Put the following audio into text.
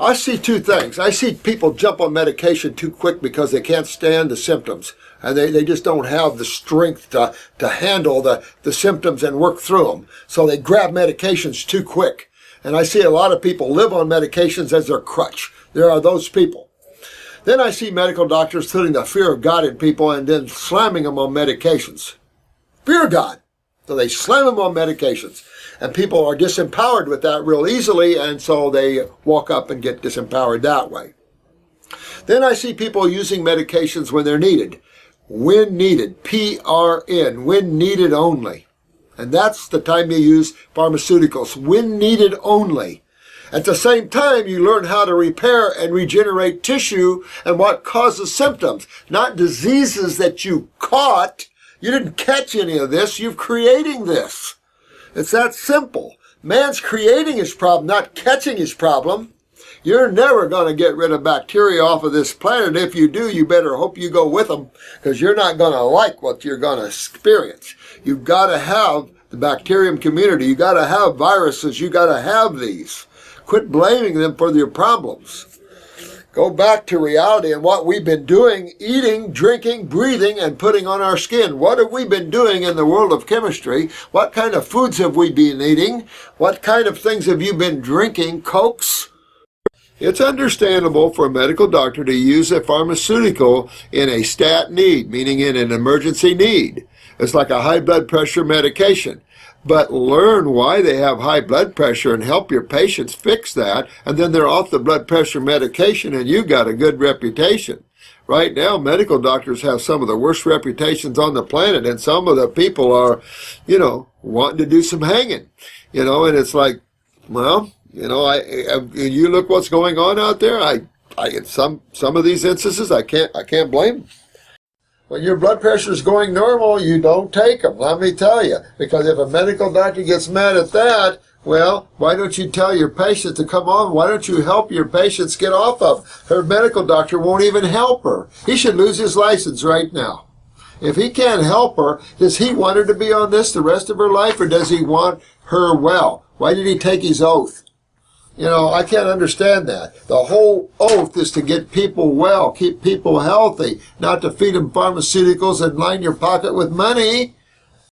I see two things. I see people jump on medication too quick because they can't stand the symptoms. And they just don't have the strength to handle the symptoms and work through them. So they grab medications too quick. And I see a lot of people live on medications as their crutch. There are those people. Then I see medical doctors putting the fear of God in people and then slamming them on medications. Fear of God. So they slam them on medications. And people are disempowered with that real easily, and so they walk up and get disempowered that way. Then I see people using medications when they're needed. When needed. PRN. When needed only. And that's the time you use pharmaceuticals. When needed only. At the same time, you learn how to repair and regenerate tissue and what causes symptoms. Not diseases that you caught. You didn't catch any of this. You're creating this. It's that simple. Man's creating his problem, not catching his problem. You're never going to get rid of bacteria off of this planet. If you do, you better hope you go with them, because you're not going to like what you're going to experience. You've got to have the bacterium community. You've got to have viruses. You've got to have these. Quit blaming them for your problems. Go back to reality and what we've been doing, eating, drinking, breathing, and putting on our skin. What have we been doing in the world of chemistry? What kind of foods have we been eating? What kind of things have you been drinking? Cokes? It's understandable for a medical doctor to use a pharmaceutical in a stat need, meaning in an emergency need. It's like a high blood pressure medication. But learn why they have high blood pressure and help your patients fix that, and then they're off the blood pressure medication and you got a good reputation. Right now, medical doctors have some of the worst reputations on the planet, and some of the people are, wanting to do some hanging, and it's like, well, you look what's going on out there. In some of these instances, I can't blame them. When your blood pressure is going normal, you don't take them, let me tell you. Because if a medical doctor gets mad at that, well, why don't you tell your patient to come on? Why don't you help your patients get off of? Her medical doctor won't even help her. He should lose his license right now. If he can't help her, does he want her to be on this the rest of her life, or does he want her well? Why did he take his oath? I can't understand that. The whole oath is to get people well, keep people healthy, not to feed them pharmaceuticals and line your pocket with money.